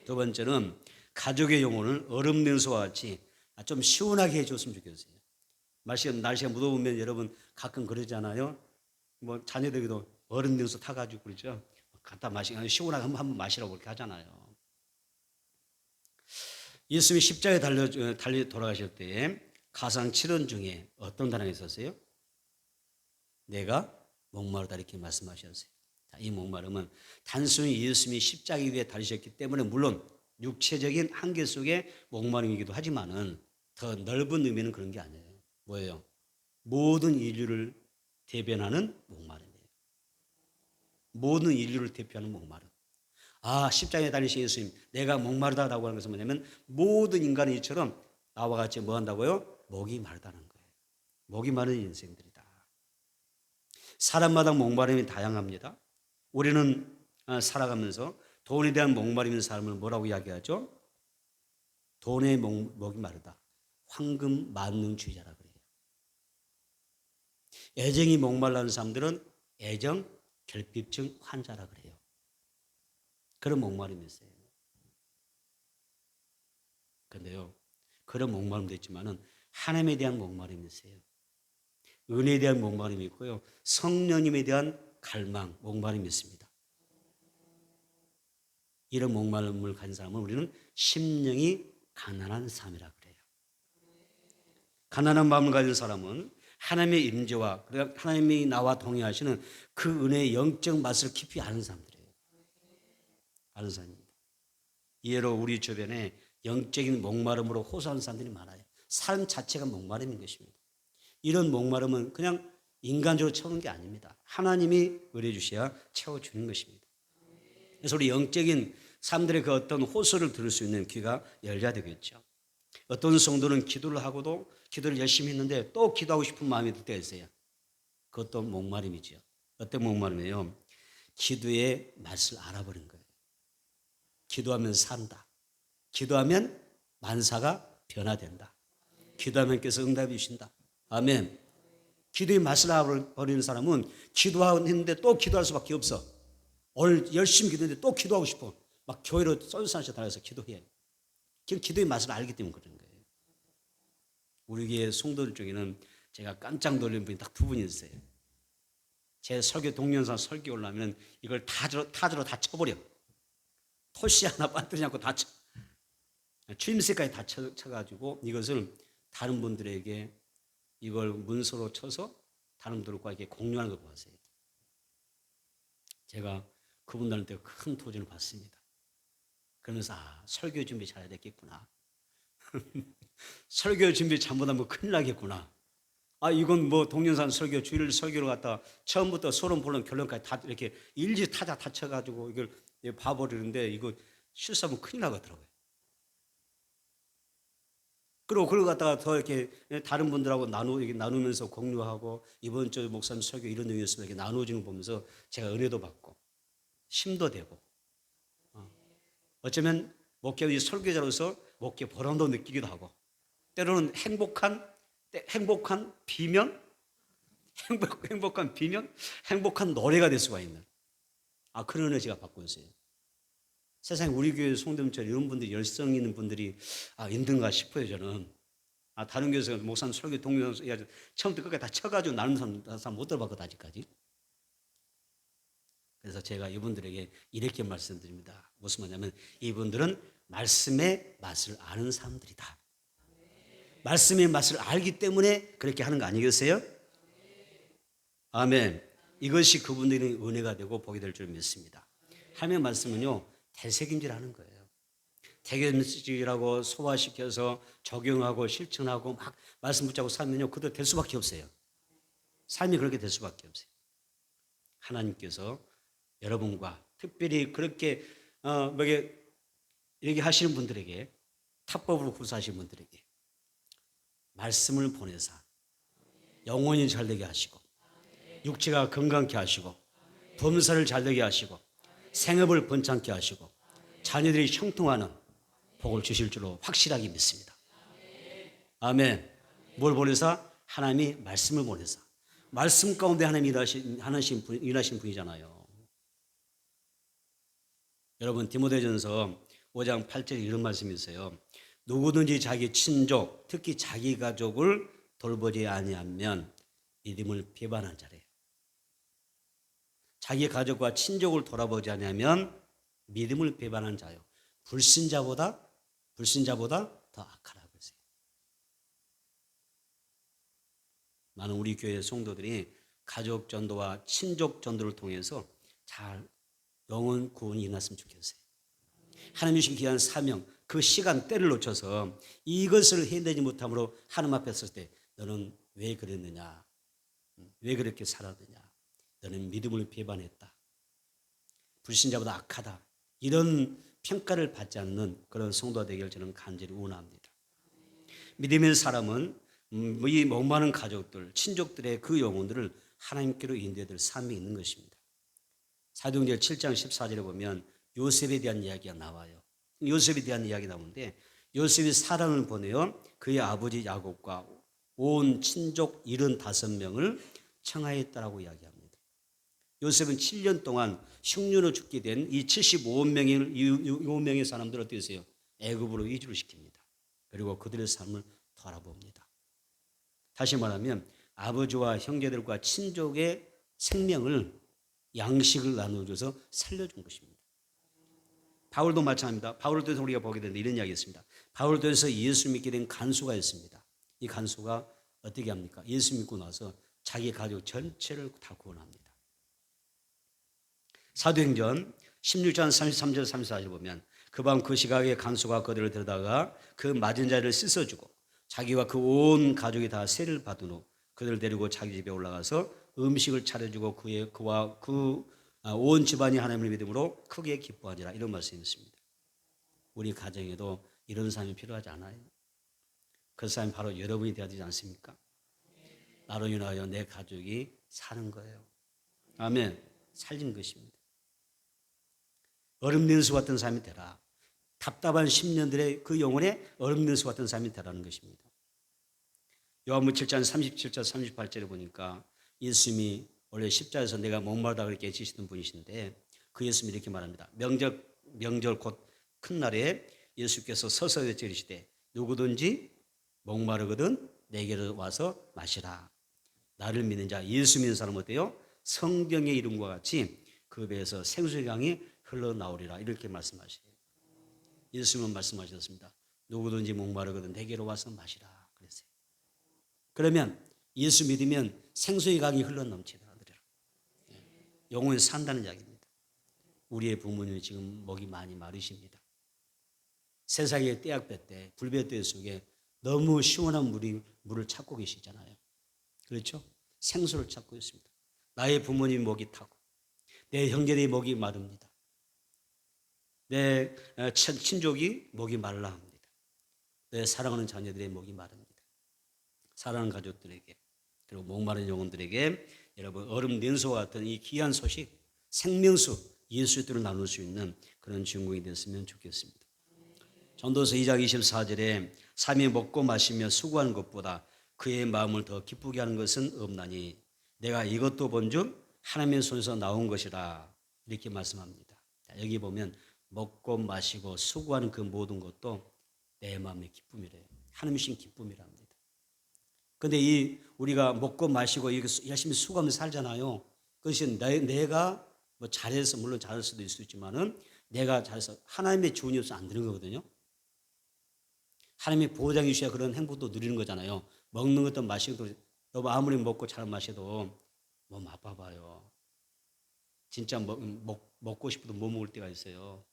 두 번째는 가족의 영혼을 얼음된수와 같이 좀 시원하게 해줬으면 좋겠어요. 날씨가 무더우면 여러분 가끔 그러잖아요. 뭐 자녀들도 얼음된수 타가지고 그러죠. 갖다 시원하게 한번 마시라고 그렇게 하잖아요. 예수님이 십자가에 달려 돌아가실 때 가상 7원 중에 어떤 단어가 있었어요? 내가 목마르다 이렇게 말씀하셨어요. 이 목마름은 단순히 예수님이 십자가 위에 달리셨기 때문에 물론 육체적인 한계 속에 목마름이기도 하지만은 더 넓은 의미는 그런 게 아니에요. 뭐예요? 모든 인류를 대변하는 목마름이에요. 모든 인류를 대표하는 목마름. 십자가에 달리신 예수님, 내가 목마르다라고 하는 것은 뭐냐면 모든 인간이 이처럼 나와 같이 뭐 한다고요? 목이 마르다는 거예요. 목이 마른 인생들이다. 사람마다 목마름이 다양합니다. 우리는 살아가면서 돈에 대한 목마름이 있는 사람을 뭐라고 이야기하죠? 돈의 목이 마르다. 황금 만능주의자라 그래요. 애정이 목말라는 사람들은 애정 결핍증 환자라 그래요. 그런 목마름이 있어요. 그런데요, 그런 목마름도 있지만은 하나님에 대한 목마름이 있어요. 은혜에 대한 목마름이 있고요. 성령님에 대한 갈망, 목마름이 있습니다. 이런 목마름을 가진 사람은 우리는 심령이 가난한 사람이라 그래요. 가난한 마음을 가진 사람은 하나님의 임재와 하나님이 나와 동행하시는 그 은혜의 영적 맛을 깊이 아는 사람들이에요. 아는 사람입니다. 이해로 우리 주변에 영적인 목마름으로 호소하는 사람들이 많아요. 삶 자체가 목마름인 것입니다. 이런 목마름은 그냥 인간적으로 채우는 게 아닙니다. 하나님이 의뢰 주셔야 채워주는 것입니다. 그래서 우리 영적인 사람들의 그 어떤 호소를 들을 수 있는 귀가 열려야 되겠죠. 어떤 성도는 기도를 하고도 기도를 열심히 했는데 또 기도하고 싶은 마음이 들 때가 있어요. 그것도 목마름이죠. 어떤 목마름이에요? 기도의 맛을 알아버린 거예요. 기도하면 산다. 기도하면 만사가 변화된다. 기도하면 께서 응답해 주신다. 아멘. 기도의 맛을 알아버리는 사람은 기도했는데 또 기도할 수밖에 없어. 오늘 열심히 기도했는데 또 기도하고 싶어. 막 교회로 쏠쏠하게 달려서 기도해요. 기도의 맛을 알기 때문에 그런 거예요. 우리 교회 성도들 중에는 제가 깜짝 놀란 분이 딱 두 분이 있어요. 제 설교 동영상 설교 올라면 이걸 타주로 다 쳐버려. 토시 하나 빠뜨리지 않고 다 쳐. 추임새까지 다 쳐가지고 이것을 다른 분들에게 이걸 문서로 쳐서 다른 분들과 이렇게 공유하는 걸 보았어요. 제가 그분들한테 큰 도전을 받습니다. 그러면서 설교 준비 잘해야 되겠구나. 설교 준비 잘못하면 큰일 나겠구나. 이건 뭐 동영상 설교 주일 설교로 갖다 처음부터 소론 본론 결론까지 다 이렇게 일지타자 다쳐가지고 이걸 봐버리는데 이거 실수하면 큰일 나거더라고요. 그리고 그걸 갖다가 더 이렇게 다른 분들하고 나누면서 공유하고 이번 주 목사님 설교 이런 내용이었으면 이렇게 나누어지는 거 보면서 제가 은혜도 받고 힘도 되고 어쩌면 목회 설교자로서 목회 보람도 느끼기도 하고 때로는 행복한 비명, 행복한 노래가 될 수가 있는 그런 은혜 제가 받고 있어요. 세상에 우리 교회 송대문처럼 이런 분들이 열성 있는 분들이 있는가 싶어요. 저는 다른 교회에서 목사님 설교 동영상 처음부터 끝까지 다 쳐가지고 나누는 사람 못 들어봤거든 아직까지. 그래서 제가 이분들에게 이렇게 말씀드립니다. 무슨 말이냐면 이분들은 말씀의 맛을 아는 사람들이다. 말씀의 맛을 알기 때문에 그렇게 하는 거 아니겠어요? 아멘. 이것이 그분들의 은혜가 되고 복이 될 줄 믿습니다. 하나님의 말씀은요 대책임질하는 거예요. 대책임질하고 소화시켜서 적용하고 실천하고 막 말씀 붙잡고 살면요 그대로 될 수밖에 없어요. 삶이 그렇게 될 수밖에 없어요. 하나님께서 여러분과 특별히 그렇게 이렇게 하시는 분들에게 탑법으로 구사하시는 분들에게 말씀을 보내사 영혼이 잘되게 하시고 육체가 건강케 하시고 범사를 잘되게 하시고 생업을 번창케 하시고 자녀들이 형통하는 복을 주실 줄로 확실하게 믿습니다. 아멘. 뭘 보내사? 하나님이 말씀을 보내사 말씀 가운데 하나님이 일하신 분이잖아요. 여러분 디모데전서 5장 8절에 이런 말씀이 있어요. 누구든지 자기 친족 특히 자기 가족을 돌보지 아니하면 믿음을 배반한 자래요. 자기 가족과 친족을 돌아보지 아니하면 믿음을 배반한 자요. 불신자보다 더 악하라고 했어요. 많은 우리 교회 성도들이 가족 전도와 친족 전도를 통해서 잘 영혼 구원이 일어났으면 좋겠어요. 하나님 주신 귀한 사명, 그 시간 때를 놓쳐서 이것을 해내지 못함으로 하나님 앞에 섰을 때 너는 왜 그랬느냐? 왜 그렇게 살았느냐? 너는 믿음을 배반했다. 불신자보다 악하다. 이런 평가를 받지 않는 그런 성도가 되기를 저는 간절히 원합니다. 믿음의 사람은 이 목마른 가족들, 친족들의 그 영혼들을 하나님께로 인도해야 될 삶이 있는 것입니다. 사도행전 7장 14절에 보면 요셉에 대한 이야기가 나와요. 요셉에 대한 이야기 나오는데 요셉이 사랑을 보내어 그의 아버지 야곱과 온 친족 75명을 청하했다라고 이야기합니다. 요셉은 7년 동안 흉년으로 죽게 된 이 75명의 사람들을 어떻게 했어요? 애굽으로 이주를 시킵니다. 그리고 그들의 삶을 돌아봅니다. 다시 말하면 아버지와 형제들과 친족의 생명을 양식을 나눠줘서 살려준 것입니다. 바울도 마찬가지입니다. 바울을 통해서 우리가 보게 되는데 이런 이야기가 있습니다. 바울을 통해서 예수 믿게 된 간수가 있습니다. 이 간수가 어떻게 합니까? 예수 믿고 나서 자기 가족 전체를 다 구원합니다. 사도행전 16장 33절 34절 보면 그 밤 그 시각에 간수가 그들을 데려다가 그 맞은 자리를 씻어주고 자기와 그 온 가족이 다 세를 받은 후 그들을 데리고 자기 집에 올라가서 음식을 차려주고 그와 그 온 집안이 하나님을 믿음으로 크게 기뻐하니라. 이런 말씀이 있습니다. 우리 가정에도 이런 사람이 필요하지 않아요? 그 사람이 바로 여러분이 되어야 되지 않습니까? 나로 인하여 내 가족이 사는 거예요. 아멘. 살린 것입니다. 얼음된수 같은 사람이 되라. 답답한 10년들의 그 영혼에 얼음된수 같은 사람이 되라는 것입니다. 요한복음 7장 37절 38절에 보니까 예수님이 원래 십자가에서 내가 목마르다 그렇게 외치시던 분이신데 그 예수님이 이렇게 말합니다. 명절 곧 큰 날에 예수께서 서서 외치시되 누구든지 목마르거든 내게로 와서 마시라. 나를 믿는 자, 예수 믿는 사람은 어때요? 성경의 이름과 같이 그 배에서 생수의 강이 흘러나오리라. 이렇게 말씀하시요. 예수님은 말씀하셨습니다. 누구든지 목마르거든 내게로 와서 마시라 그랬어요. 그러면 예수 믿으면 생수의 강이 흘러넘치더라. 영혼이 산다는 이야기입니다. 우리의 부모님이 지금 목이 많이 마르십니다. 세상의 떼약볕 때 불볕대 속에 너무 시원한 물을 찾고 계시잖아요. 그렇죠? 생수를 찾고 있습니다. 나의 부모님 목이 타고 내 형제들의 목이 마릅니다. 내 친족이 목이 말라 합니다. 내 사랑하는 자녀들의 목이 마릅니다. 사랑하는 가족들에게 그리고 목마른 영혼들에게 여러분 얼음 냉수와 같은 이 귀한 소식 생명수 예수를 나눌 수 있는 그런 주인공이 됐으면 좋겠습니다. 전도서 2장 24절에 삼위 먹고 마시며 수고하는 것보다 그의 마음을 더 기쁘게 하는 것은 없나니 내가 이것도 본즉 하나님의 손에서 나온 것이라 이렇게 말씀합니다. 여기 보면 먹고 마시고 수고하는 그 모든 것도 내 마음의 기쁨이래요. 하나님 신 기쁨이랍니다. 그런데 우리가 먹고 마시고 열심히 수고하면서 살잖아요. 그것이 내가 뭐 잘해서 물론 잘할 수도 있지만은 내가 잘해서 하나님의 주은이 없어서 안 되는 거거든요. 하나님의 보호장이 주셔야 그런 행복도 누리는 거잖아요. 먹는 것도 마시는 것도 너무 아무리 먹고 잘 마셔도 몸 아파봐요. 진짜 먹고 싶어도 못 먹을 때가 있어요.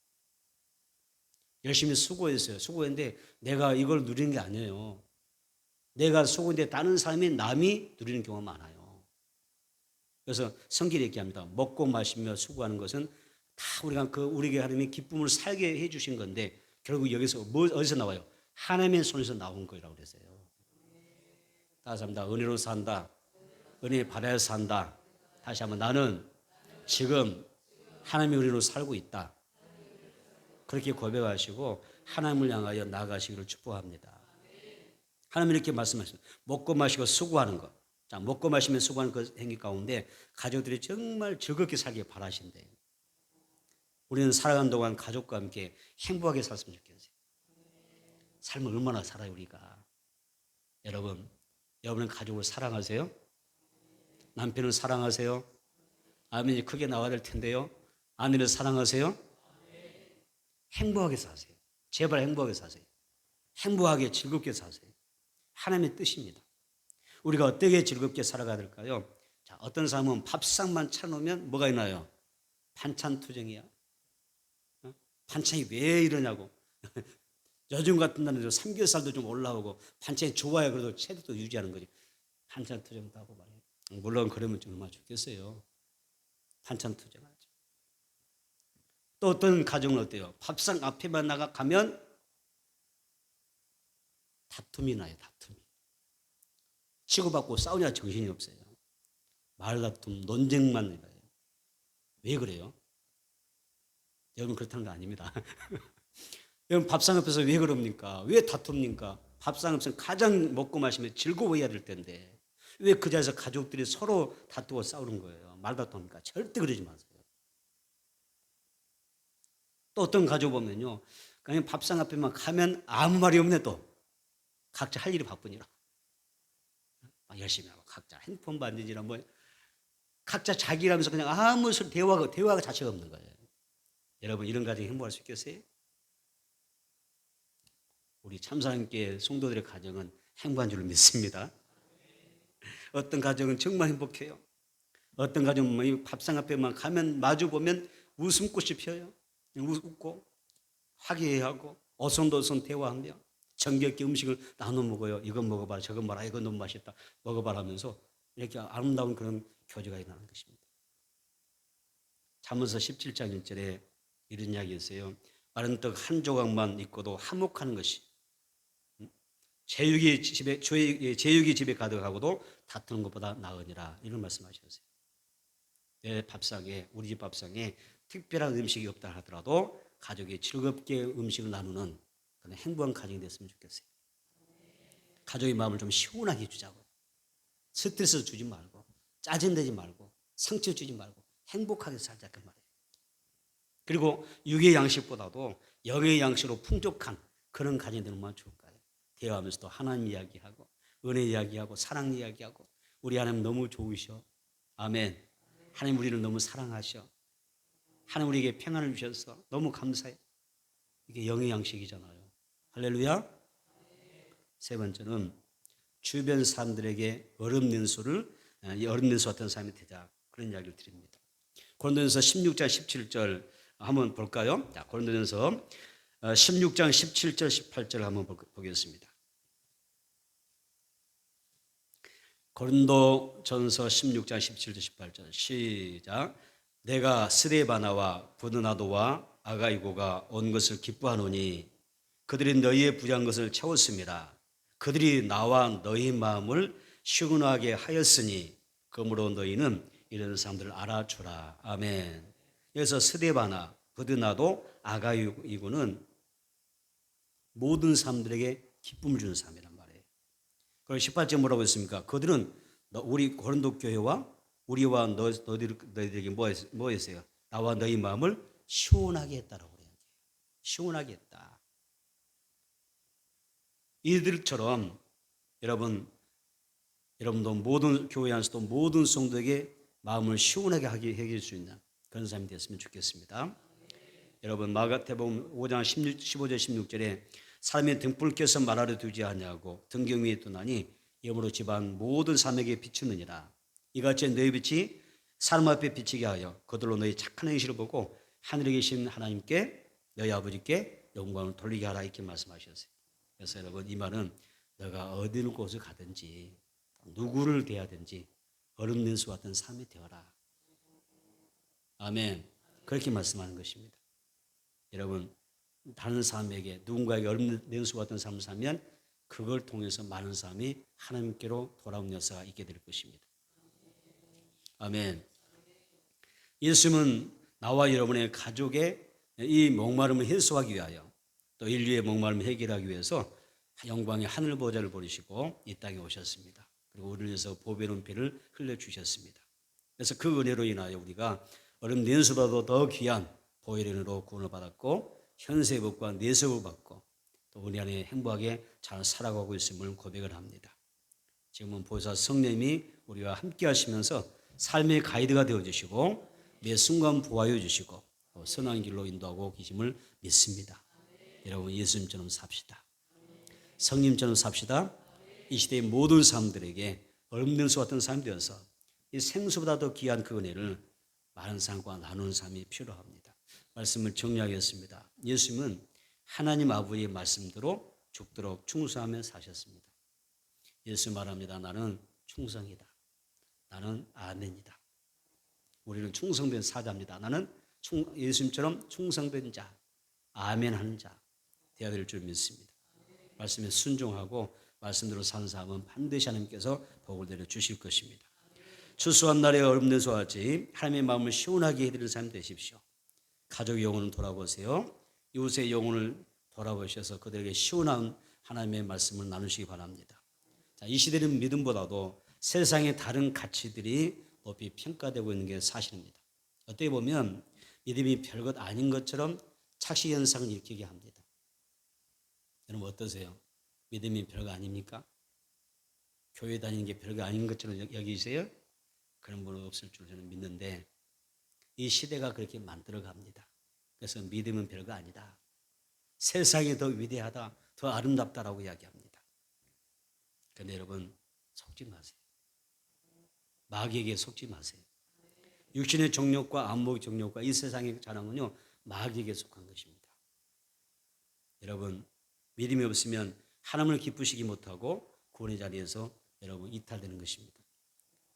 열심히 수고했어요. 수고했는데 내가 이걸 누리는 게 아니에요. 내가 수고했는데 다른 사람이 남이 누리는 경우가 많아요. 그래서 성경이 얘기합니다. 먹고 마시며 수고하는 것은 다 우리에게 하나님의 기쁨을 살게 해주신 건데 결국 여기서 어디서 나와요? 하나님의 손에서 나온 거라고 그랬어요. 다시 한번 은혜로 산다. 은혜 받아야 산다. 다시 한번 나는 지금 하나님의 은혜로 살고 있다. 그렇게 고백하시고 하나님을 향하여 나아가시기를 축복합니다. 하나님 이렇게 말씀하셨어요. 먹고 마시고 수고하는 것. 자, 먹고 마시면 수고하는 그 행위 가운데 가족들이 정말 즐겁게 살길 바라신대요. 우리는 살아가는 동안 가족과 함께 행복하게 살았으면 좋겠어요. 삶을 얼마나 살아요 우리가. 여러분은 가족을 사랑하세요? 남편을 사랑하세요? 아멘이 크게 나와야 될 텐데요. 아내를 사랑하세요? 행복하게 사세요. 제발 행복하게 사세요. 행복하게 즐겁게 사세요. 하나님의 뜻입니다. 우리가 어떻게 즐겁게 살아가야 될까요? 자, 어떤 사람은 밥상만 차놓으면 뭐가 있나요? 반찬 투정이야. 반찬이 왜 이러냐고. 요즘 같은 날에도 삼겹살도 좀 올라오고 반찬이 좋아야 그래도 체력도 유지하는 거지. 반찬 투정도 하고 말이에요. 물론 그러면 좀 얼마나 좋겠어요. 반찬 투정하죠. 또 어떤 가정은 어때요? 밥상 앞에만 가면 다툼이 나요. 다툼이. 치고받고 싸우냐 정신이 없어요. 말다툼, 논쟁만 일어나요. 왜 그래요? 여러분 그렇다는 거 아닙니다. 여러분 밥상 앞에서 왜 그럽니까? 왜 다툽니까? 밥상 앞에서 가장 먹고 마시면 즐거워해야 될 텐데 왜 그 자리에서 가족들이 서로 다투고 싸우는 거예요? 말다툼입니까? 절대 그러지 마세요. 또 어떤 가족 보면요, 그냥 밥상 앞에만 가면 아무 말이 없네. 또 각자 할 일이 바쁘니라 열심히 하고 각자 핸드폰 만지지라 뭐 각자 자기 일하면서 그냥 아무 대화가 자체가 없는 거예요. 여러분 이런 가정이 행복할 수 있겠어요? 우리 참사님께 성도들의 가정은 행복한 줄 믿습니다. 어떤 가정은 정말 행복해요. 어떤 가정은 밥상 앞에만 가면 마주 보면 웃음꽃이 피어요. 웃고 화기애애하고 어손도손 대화하며 정겹게 음식을 나눠 먹어요. 이건 먹어봐라, 저건 봐라, 이건 너무 맛있다, 먹어봐라 하면서 이렇게 아름다운 그런 교제가 일어나는 것입니다. 잠언서 17장 1절에 이런 이야기 있어요. 마른 떡 한 조각만 있고도 화목하는 것이 제육이 집에 가득하고도 다투는 것보다 나으니라. 이런 말씀하셨어요. 내 밥상에, 우리 집 밥상에 특별한 음식이 없다 하더라도 가족이 즐겁게 음식을 나누는 그런 행복한 가정이 됐으면 좋겠어요. 가족의 마음을 좀 시원하게 해주자고요. 스트레스 주지 말고 짜증내지 말고 상처 주지 말고 행복하게 살자 그 말이에요. 그리고 육의 양식보다도 영의 양식으로 풍족한 그런 가정이 되는 건 좋을까요? 대화하면서도 하나님 이야기하고 은혜 이야기하고 사랑 이야기하고 우리 하나님 너무 좋으셔. 아멘. 하나님 우리를 너무 사랑하셔. 하나님 우리에게 평안을 주셔서 너무 감사해. 이게 영의 양식이잖아요. 할렐루야. 세 번째는 주변 사람들에게 얼음 냉수를 얼음 냉수 같은 사람이 되자 그런 이야기를 드립니다. 고린도전서 16장 17절 한번 볼까요? 자, 고린도전서 16장 17절 18절 한번 보겠습니다. 고린도전서 16장 17절 18절 시작. 내가 스데바나와 브드나도와 아가이고가 온 것을 기뻐하노니 그들이 너희의 부족한 것을 채웠습니다. 그들이 나와 너희 마음을 시원하게 하였으니 그러므로 너희는 이런 사람들을 알아주라. 아멘. 여기서 스데바나, 브드나도, 아가이고는 모든 사람들에게 기쁨을 주는 사람이란 말이에요. 그럼 18절 뭐라고 했습니까? 그들은 우리 고린도 교회와 우리와 너희들에게 뭐 했어요? 나와 너희 마음을 시원하게 했다라고 그래요. 시원하게 했다. 이들처럼 여러분도 모든 교회 안에서도 모든 성도에게 마음을 시원하게 하게 해줄 수 있는 그런 사람이 됐으면 좋겠습니다. 여러분 마가복음 5장 15절 16절에 사람이 등불 켜서 말하려 두지 아니하고 등경 위에 두나니 이러므로 집안 모든 사람에게 비추느니라. 이같이 너희 빛이 사람 앞에 비치게 하여 그들로 너희 착한 행실을 보고 하늘에 계신 하나님께 너희 아버지께 영광을 돌리게 하라 이렇게 말씀하셨어요. 그래서 여러분 이 말은 너가 어느 곳을 가든지 누구를 대하든지 얼음 냉수 같은 삶이 되어라. 아멘. 그렇게 말씀하는 것입니다. 여러분 다른 사람에게 누군가에게 얼음 냉수 같은 삶을 살면 그걸 통해서 많은 사람이 하나님께로 돌아온 역사가 있게 될 것입니다. 아멘. 예수님은 나와 여러분의 가족의 이 목마름을 해소하기 위하여 또 인류의 목마름을 해결하기 위해서 영광의 하늘 보좌를 버리시고 이 땅에 오셨습니다. 그리고 우리를 위해서 보배로운 피를 흘려주셨습니다. 그래서 그 은혜로 인하여 우리가 얼음 냉수보다도 더 귀한 보혈은혜로 구원을 받았고 현세의 복과 내세를 받고 또 우리 안에 행복하게 잘 살아가고 있음을 고백을 합니다. 지금은 보혜사 성령님이 우리와 함께 하시면서 삶의 가이드가 되어주시고 매 순간 보호해 주시고 선한 길로 인도하고 계심을 믿습니다. 여러분 예수님처럼 삽시다. 성님처럼 삽시다. 이 시대의 모든 사람들에게 얼음 냉수 같은 삶이 되어서 이 생수보다 더 귀한 그 은혜를 많은 사람과 나누는 삶이 필요합니다. 말씀을 정리하겠습니다. 예수님은 하나님 아버지의 말씀대로 죽도록 충성하며 사셨습니다. 예수 말합니다. 나는 충성이다. 나는 아멘이다. 우리는 충성된 사자입니다. 나는 예수님처럼 충성된 자, 아멘하는 자 되어야 될 줄 믿습니다. 말씀에 순종하고 말씀대로 사는 사람은 반드시 하나님께서 복을 내려 주실 것입니다. 추수한 날에 얼음 냉수와 같이 하나님의 마음을 시원하게 해드리는 사람 되십시오. 가족의 영혼을 돌아보세요. 이웃의 영혼을 돌아보셔서 그들에게 시원한 하나님의 말씀을 나누시기 바랍니다. 자, 이 시대는 믿음보다도 세상의 다른 가치들이 높이 평가되고 있는 게 사실입니다. 어떻게 보면 믿음이 별것 아닌 것처럼 착시 현상을 일으키게 합니다. 여러분 어떠세요? 믿음이 별거 아닙니까? 교회 다니는 게 별거 아닌 것처럼 여기세요? 그런 분은 없을 줄 저는 믿는데 이 시대가 그렇게 만들어 갑니다. 그래서 믿음은 별거 아니다. 세상이 더 위대하다, 더 아름답다라고 이야기합니다. 그런데 여러분 속지 마세요. 마귀에게 속지 마세요. 육신의 정욕과 안목의 정욕과 이 세상의 자랑은요 마귀에게 속한 것입니다. 여러분 믿음이 없으면 하나님을 기쁘시기 못하고 구원의 자리에서 여러분 이탈되는 것입니다.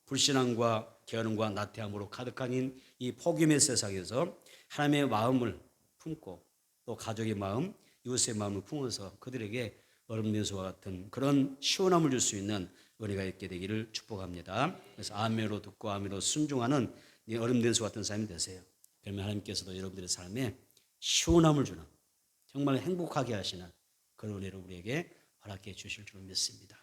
불신앙과 게으름과 나태함으로 가득한 이 폭염의 세상에서 하나님의 마음을 품고 또 가족의 마음, 이웃의 마음을 품어서 그들에게 얼음 냉수와 같은 그런 시원함을 줄 수 있는 은혜가 있게 되기를 축복합니다. 그래서 아멘으로 듣고 아멘으로 순종하는 이 얼음 냉수 같은 삶이 되세요. 그러면 하나님께서도 여러분들의 삶에 시원함을 주는 정말 행복하게 하시는 그런 은혜를 우리에게 허락해 주실 줄 믿습니다.